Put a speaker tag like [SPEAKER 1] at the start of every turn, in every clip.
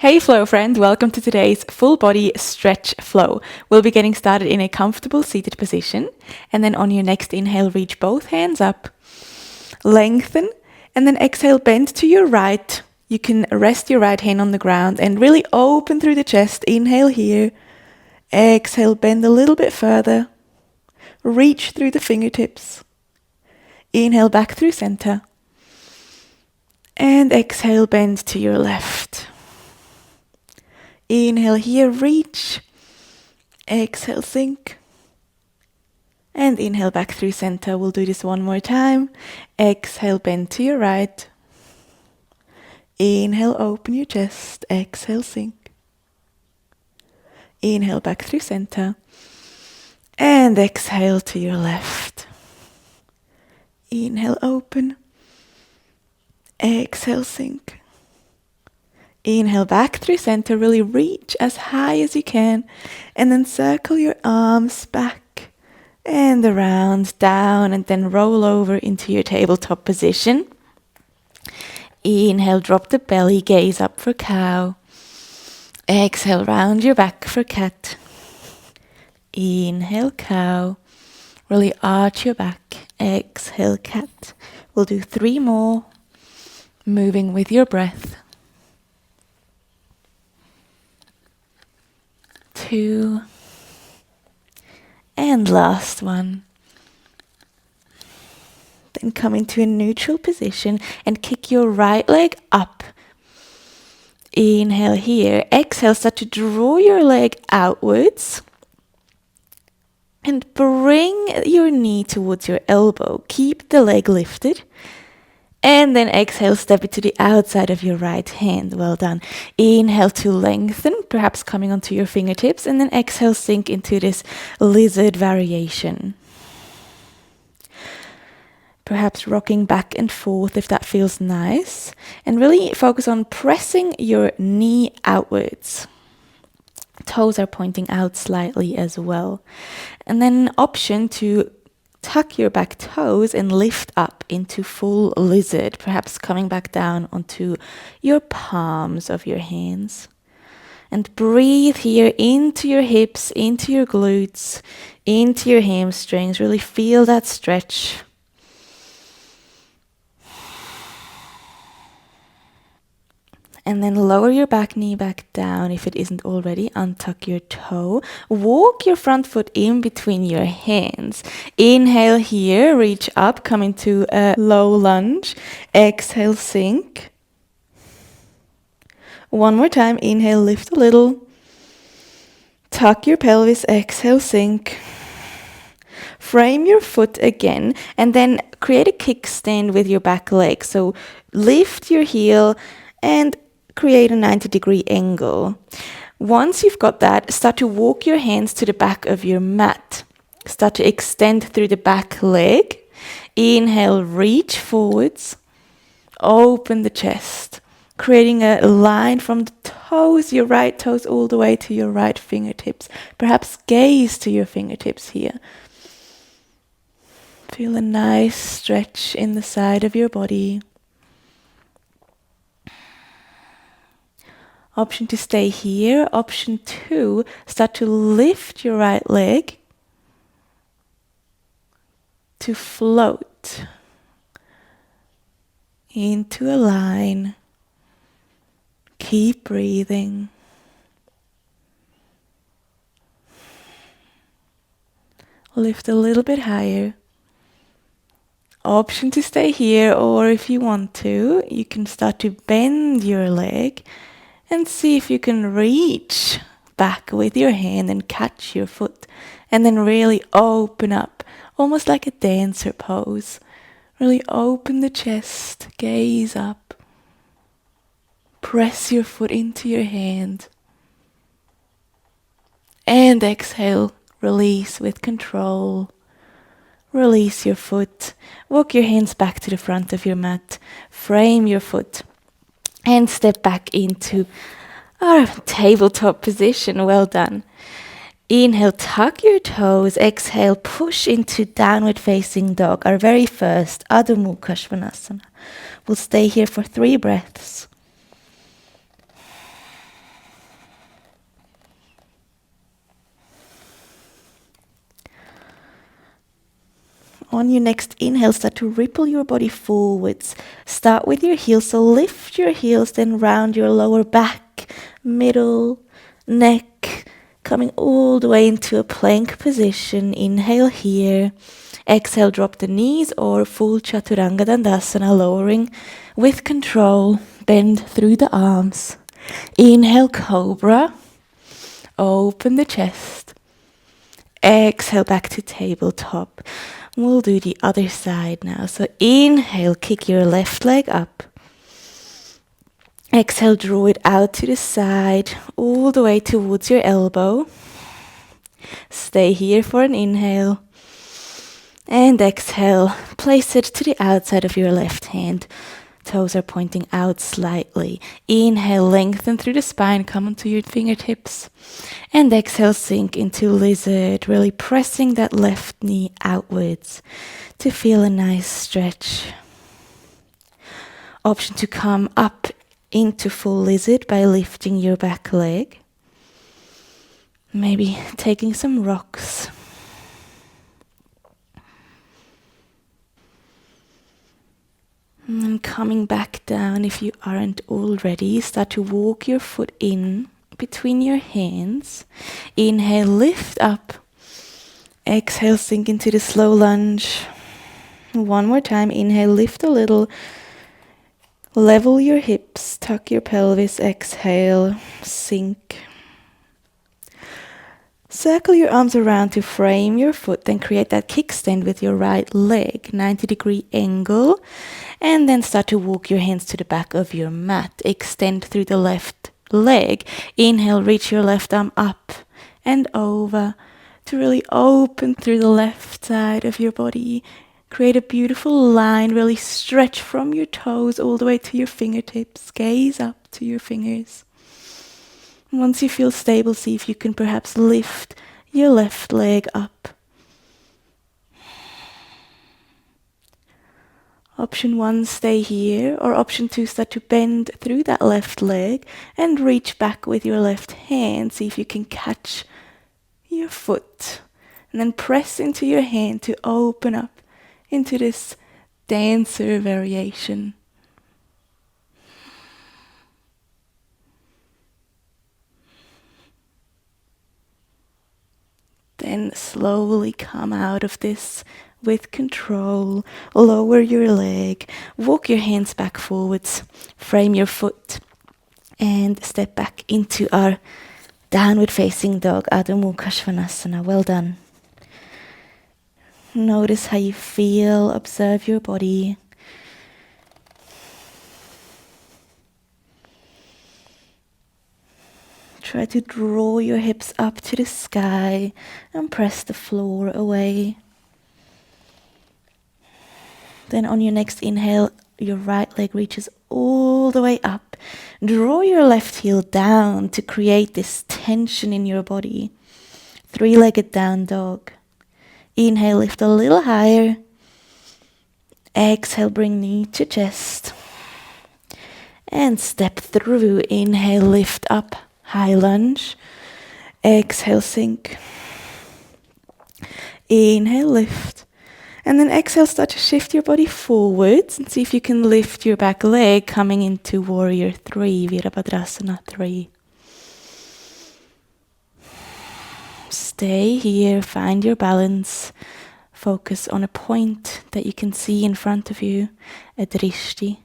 [SPEAKER 1] Hey flow friend, welcome to today's full body stretch flow. We'll be getting started in a comfortable seated position, and then on your next inhale, reach both hands up, lengthen, and then exhale, bend to your right. You can rest your right hand on the ground and really open through the chest. Inhale here, exhale, bend a little bit further, reach through the fingertips. Inhale back through center, and exhale, bend to your left. Inhale here, reach. Exhale, sink. And inhale back through center. We'll do this one more time. Exhale, bend to your right. Inhale, open your chest. Exhale, sink. Inhale back through center. And exhale to your left. Inhale, open. Exhale, sink. Inhale back through center, really reach as high as you can, and then circle your arms back and around, down, and then roll over into your tabletop position. Inhale, drop the belly, gaze up for cow. Exhale, round your back for cat. Inhale, cow. Really arch your back. Exhale, cat. We'll do 3 more, moving with your breath. 2, and last one. Then come into a neutral position and kick your right leg up. Inhale here. Exhale, start to draw your leg outwards and bring your knee towards your elbow. Keep the leg lifted. And then exhale, step it to the outside of your right hand. Well done. Inhale to lengthen, perhaps coming onto your fingertips. And then exhale, sink into this lizard variation. Perhaps rocking back and forth if that feels nice. And really focus on pressing your knee outwards. Toes are pointing out slightly as well. And then option to tuck your back toes and lift up into full lizard, perhaps coming back down onto your palms of your hands. And breathe here into your hips, into your glutes, into your hamstrings. Really feel that stretch. And then lower your back knee back down if it isn't already. Untuck your toe. Walk your front foot in between your hands. Inhale here, reach up, come into a low lunge. Exhale, sink. One more time. Inhale, lift a little. Tuck your pelvis. Exhale, sink. Frame your foot again and then create a kickstand with your back leg. So lift your heel and create a 90-degree angle. Once you've got that, start to walk your hands to the back of your mat. Start to extend through the back leg. Inhale, reach forwards. Open the chest, creating a line from the toes, your right toes, all the way to your right fingertips. Perhaps gaze to your fingertips here. Feel a nice stretch in the side of your body. Option to stay here. Option 2, start to lift your right leg to float into a line. Keep breathing. Lift a little bit higher. Option to stay here, or if you want to, you can start to bend your leg and see if you can reach back with your hand and catch your foot. And then really open up, almost like a dancer pose. Really open the chest, gaze up. Press your foot into your hand. And exhale, release with control. Release your foot. Walk your hands back to the front of your mat. Frame your foot. And step back into our tabletop position. Well done. Inhale, tuck your toes. Exhale, push into downward facing dog. Our very first Adho Mukha Svanasana. We'll stay here for 3 breaths. on your next inhale, start to ripple your body forwards. Start with your heels, so lift your heels, then round your lower back, middle, neck, coming all the way into a plank position. Inhale here. Exhale, drop the knees or full Chaturanga Dandasana, lowering with control. Bend through the arms. Inhale, Cobra. Open the chest. Exhale, back to tabletop. We'll do the other side now. So inhale, kick your left leg up. Exhale, draw it out to the side, all the way towards your elbow. Stay here for an inhale. And exhale, place it to the outside of your left hand. Toes are pointing out slightly. Inhale, lengthen through the spine, come onto your fingertips. And exhale, sink into lizard, really pressing that left knee outwards to feel a nice stretch. Option to come up into full lizard by lifting your back leg. Maybe taking some rocks. And coming back down, if you aren't already, start to walk your foot in between your hands. Inhale, lift up. Exhale, sink into the slow lunge. One more time. Inhale, lift a little. Level your hips, tuck your pelvis. Exhale, sink. Circle your arms around to frame your foot, then create that kickstand with your right leg, 90-degree angle, and then start to walk your hands to the back of your mat. Extend through the left leg. Inhale, reach your left arm up and over to really open through the left side of your body. Create a beautiful line, really stretch from your toes all the way to your fingertips. Gaze up to your fingers. Once you feel stable, see if you can perhaps lift your left leg up. Option 1, stay here, or option 2, start to bend through that left leg and reach back with your left hand. See if you can catch your foot and then press into your hand to open up into this dancer variation. Then slowly come out of this with control. Lower your leg. Walk your hands back forwards. Frame your foot. And step back into our downward facing dog, Adho Mukha Svanasana. Well done. Notice how you feel. Observe your body. Try to draw your hips up to the sky and press the floor away. Then on your next inhale, your right leg reaches all the way up. Draw your left heel down to create this tension in your body. 3-legged down dog. Inhale, lift a little higher. Exhale, bring knee to chest. And step through. Inhale, lift up. High lunge. Exhale, sink. Inhale, lift. And then exhale, start to shift your body forwards and see if you can lift your back leg coming into Warrior 3, Virabhadrasana 3. Stay here, find your balance. Focus on a point that you can see in front of you, a drishti.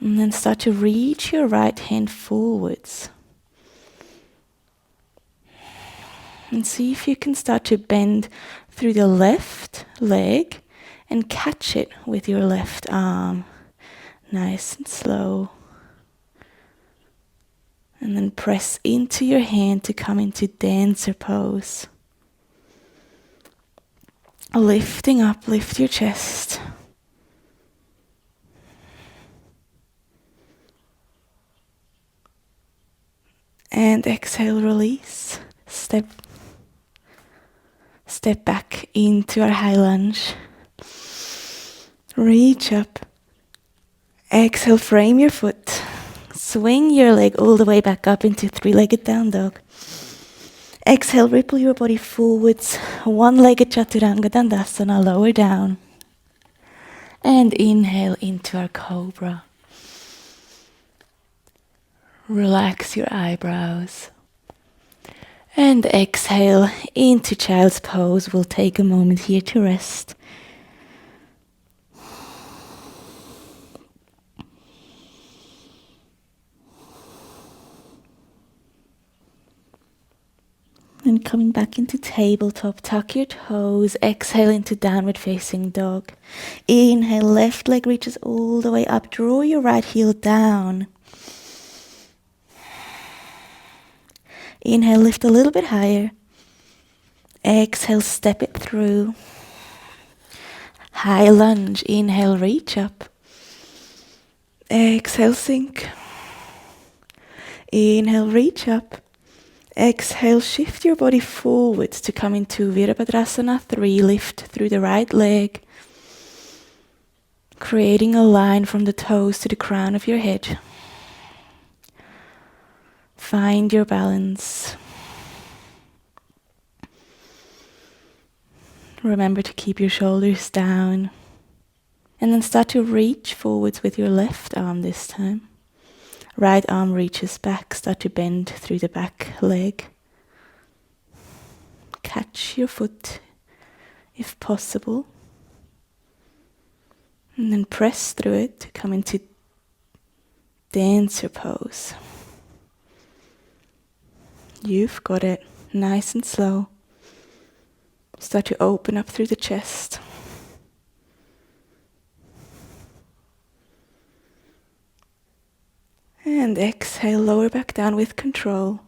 [SPEAKER 1] And then start to reach your right hand forwards. And see if you can start to bend through the left leg and catch it with your left arm. Nice and slow. And then press into your hand to come into dancer pose. Lifting up, lift your chest. And exhale, release. Step back into our high lunge. Reach up. Exhale, frame your foot. Swing your leg all the way back up into 3-legged down dog. Exhale, ripple your body forwards. One-legged Chaturanga Dandasana, lower down. And inhale into our Cobra. Relax your eyebrows. And exhale into Child's Pose. We'll take a moment here to rest. And coming back into Tabletop, tuck your toes, exhale into Downward Facing Dog. Inhale, left leg reaches all the way up, draw your right heel down. Inhale, lift a little bit higher. Exhale, step it through. High lunge, inhale, reach up. Exhale, sink. Inhale, reach up. Exhale, shift your body forwards to come into Virabhadrasana 3. Lift through the right leg, creating a line from the toes to the crown of your head. Find your balance. Remember to keep your shoulders down. And then start to reach forwards with your left arm this time. Right arm reaches back, start to bend through the back leg. Catch your foot if possible. And then press through it to come into Dancer Pose. You've got it. Nice and slow. Start to open up through the chest. And exhale, lower back down with control.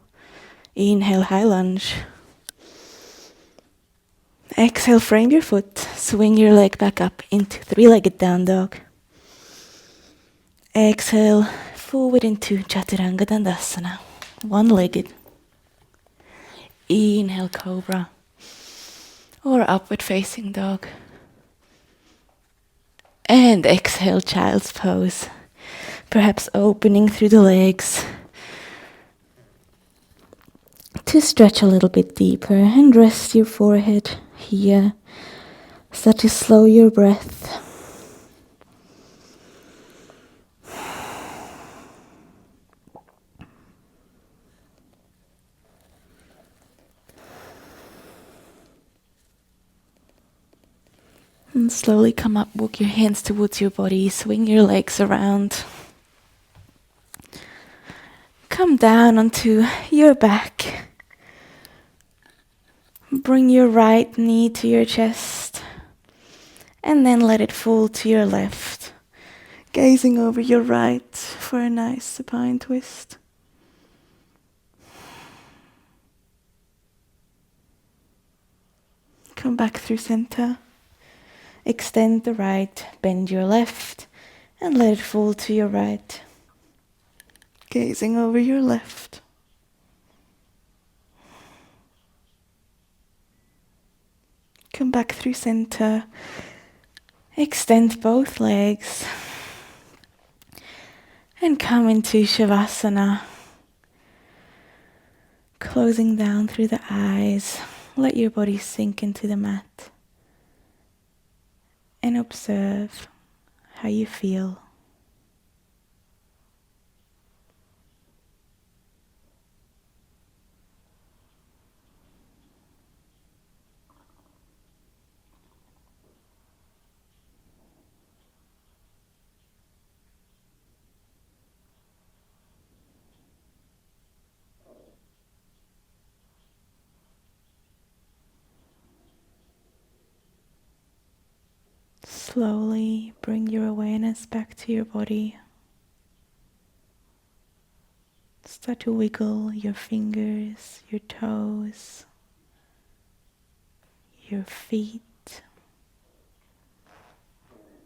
[SPEAKER 1] Inhale, high lunge. Exhale, frame your foot. Swing your leg back up into three-legged down dog. Exhale, forward into Chaturanga Dandasana. One-legged. Inhale, Cobra. Or upward facing dog. And exhale, Child's Pose. Perhaps opening through the legs to stretch a little bit deeper and rest your forehead here. Start to slow your breath. And slowly come up, walk your hands towards your body, swing your legs around. Come down onto your back. Bring your right knee to your chest. And then let it fall to your left. Gazing over your right for a nice supine twist. Come back through center. Extend the right, bend your left, and let it fall to your right. Gazing over your left. Come back through center. Extend both legs. And come into Shavasana. Closing down through the eyes. Let your body sink into the mat. And observe how you feel. Slowly bring your awareness back to your body. Start to wiggle your fingers, your toes, your feet.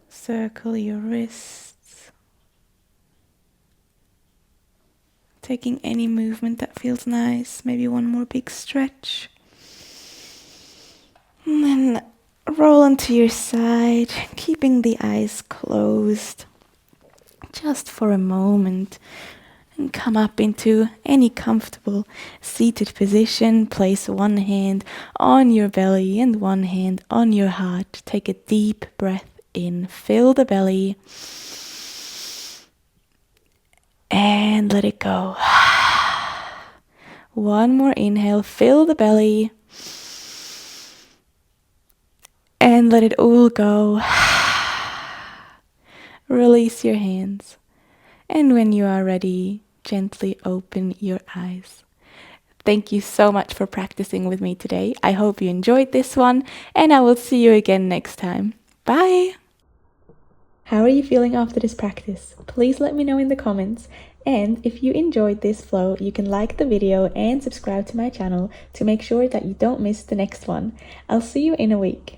[SPEAKER 1] Circle your wrists. Taking any movement that feels nice. Maybe one more big stretch. And then roll onto your side, keeping the eyes closed just for a moment. And come up into any comfortable seated position. Place one hand on your belly and one hand on your heart. Take a deep breath in. Fill the belly. And let it go. One more inhale. Fill the belly. And let it all go. Release your hands. And when you are ready, gently open your eyes. Thank you so much for practicing with me today. I hope you enjoyed this one, and I will see you again next time. Bye! How are you feeling after this practice? Please let me know in the comments. And if you enjoyed this flow, you can like the video and subscribe to my channel to make sure that you don't miss the next one. I'll see you in a week.